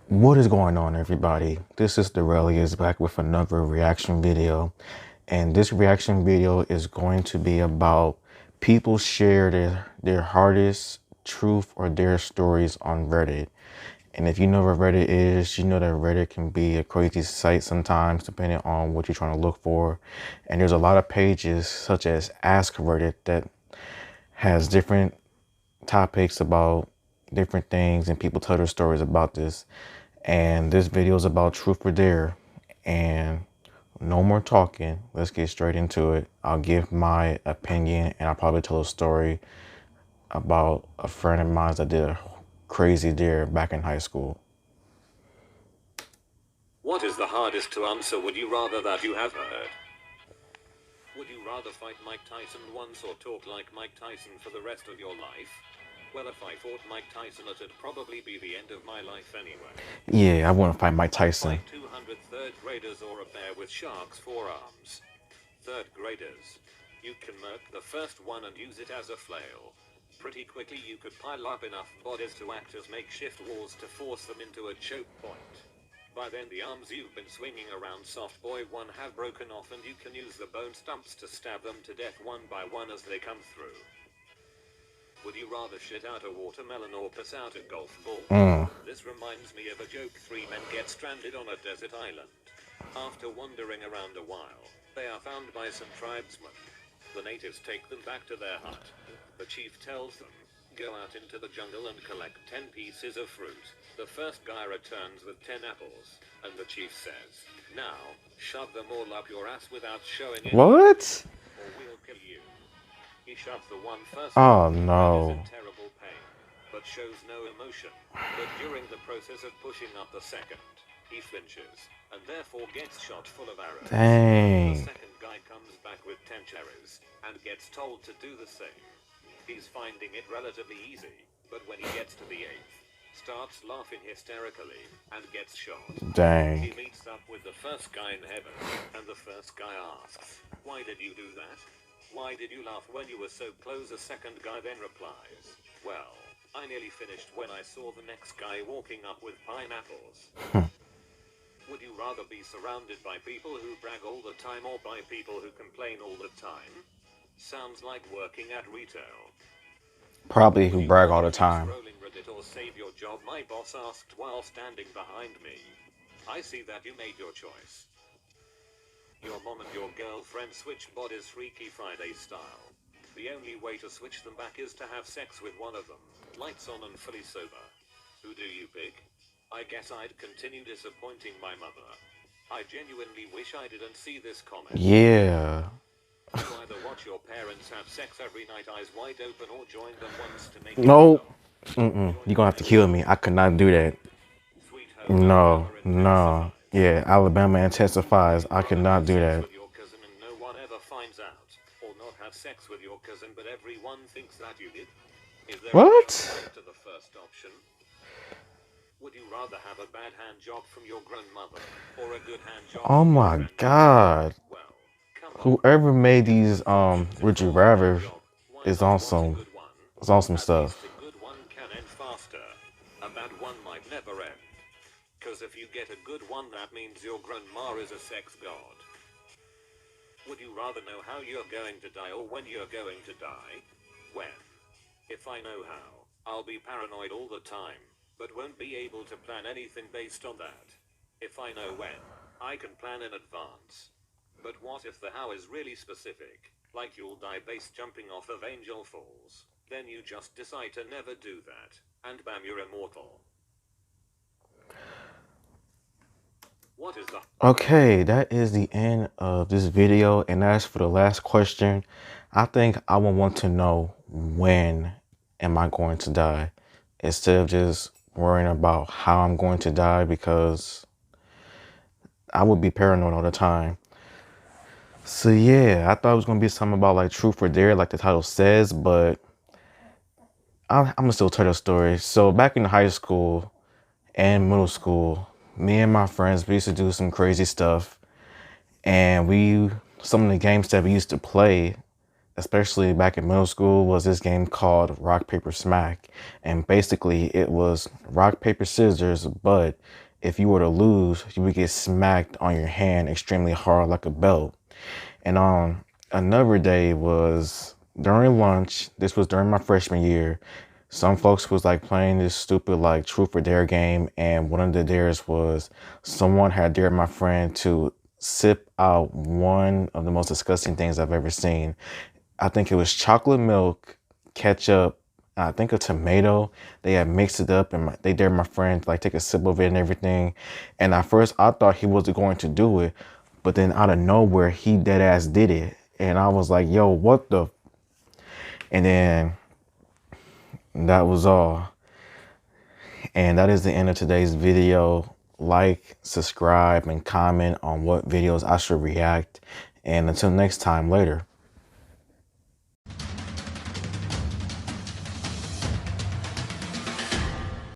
What is going on, everybody? This is Derelius back with another reaction video. And this reaction video is going to be about people share their hardest truth or their stories on Reddit. And if you know what Reddit is, you know that Reddit can be a crazy site sometimes, depending on what you're trying to look for. And there's a lot of pages such as Ask Reddit that has different topics about different things, and people tell their stories about this. And this video is about truth or dare. And no more talking, let's get straight into it. I'll give my opinion, and I'll probably tell a story about a friend of mine that did a crazy dare back in high school. What is the hardest to answer would you rather that you have heard? Would you rather fight Mike Tyson once or talk like Mike Tyson for the rest of your life? Well, if I fought Mike Tyson, it'd probably be the end of my life anyway. Yeah, I want to fight Mike Tyson. Fight 200 third graders or a bear with sharks' forearms. Third graders. You can murk the first one and use it as a flail. Pretty quickly you could pile up enough bodies to act as makeshift walls to force them into a choke point. By then the arms you've been swinging around soft boy one have broken off, and you can use the bone stumps to stab them to death one by one as they come through. Would you rather shit out a watermelon or piss out a golf ball? This reminds me of a joke. Three men get stranded on a desert island. After wandering around a while, they are found by some tribesmen. The natives take them back to their hut. The chief tells them, go out into the jungle and collect 10 pieces of fruit. The first guy returns with 10 apples, and the chief says, now, shove them all up your ass without showing any. What? Or we'll kill you. He shoves the one first. Oh And is no. in terrible pain, but shows no emotion. But during the process of pushing up the second, he flinches, and therefore gets shot full of arrows. Dang. The second guy comes back with 10 cherries, and gets told to do the same. He's finding it relatively easy, but when he gets to the 8th, starts laughing hysterically, and gets shot. Dang. He meets up with the first guy in heaven, and the first guy asks, why did you do that? Why did you laugh when you were so close? The second guy then replies, well, I nearly finished when I saw the next guy walking up with pineapples. Would you rather be surrounded by people who brag all the time or by people who complain all the time? Sounds like working at retail. Probably who brag all the time. Scrolling Reddit or save your job? My boss asked while standing behind me. I see that you made your choice. Your mom and your girlfriend switch bodies Freaky Friday style. The only way to switch them back is to have sex with one of them. Lights on and fully sober. Who do you pick? I guess I'd continue disappointing my mother. I genuinely wish I didn't see this comment. Yeah. You either watch your parents have sex every night eyes wide open or join them once to make No. You're gonna have to kill me. I could not do that. No. No. Yeah, Alabama intensifies. I could not do that. With your cousin and no one ever finds out, or not have sex with your cousin but everyone thinks that you did. Is there What? to the first option? Would you rather have a bad hand job from your grandmother or a good hand job? Oh my God. Well, come on. Whoever made these Would You Rather is on some stuff. A good one can end faster. A bad one might never end. Cause if you get a good one, that means your grandma is a sex god. Would you rather know how you're going to die or when you're going to die? When? If I know how, I'll be paranoid all the time, but won't be able to plan anything based on that. If I know when, I can plan in advance. But what if the how is really specific, like you'll die base jumping off of Angel Falls? Then you just decide to never do that, and bam, you're immortal. What is the... Okay, that is the end of this video. And as for the last question, I think I would want to know, when am I going to die? Instead of just worrying about how I'm going to die, because I would be paranoid all the time. So yeah, I thought it was going to be something about like truth or dare, like the title says, but I'm going to still tell the story. So back in high school and middle school, me and my friends, we used to do some crazy stuff. And some of the games that we used to play, especially back in middle school, was this game called Rock, Paper, Smack. And basically it was rock, paper, scissors, but if you were to lose, you would get smacked on your hand extremely hard like a belt. And on another day was during lunch, this was during my freshman year, some folks was like playing this stupid like truth or dare game, and one of the dares was someone had dared my friend to sip out one of the most disgusting things I've ever seen. I think it was chocolate milk, ketchup, I think a tomato. They had mixed it up, and they dared my friend to like take a sip of it and everything. And at first I thought he was going to do it, but then out of nowhere he dead ass did it. And I was like, yo, what the? And then that was all. And that is the end of today's video. Like, subscribe, and comment on what videos I should react. And until next time, later.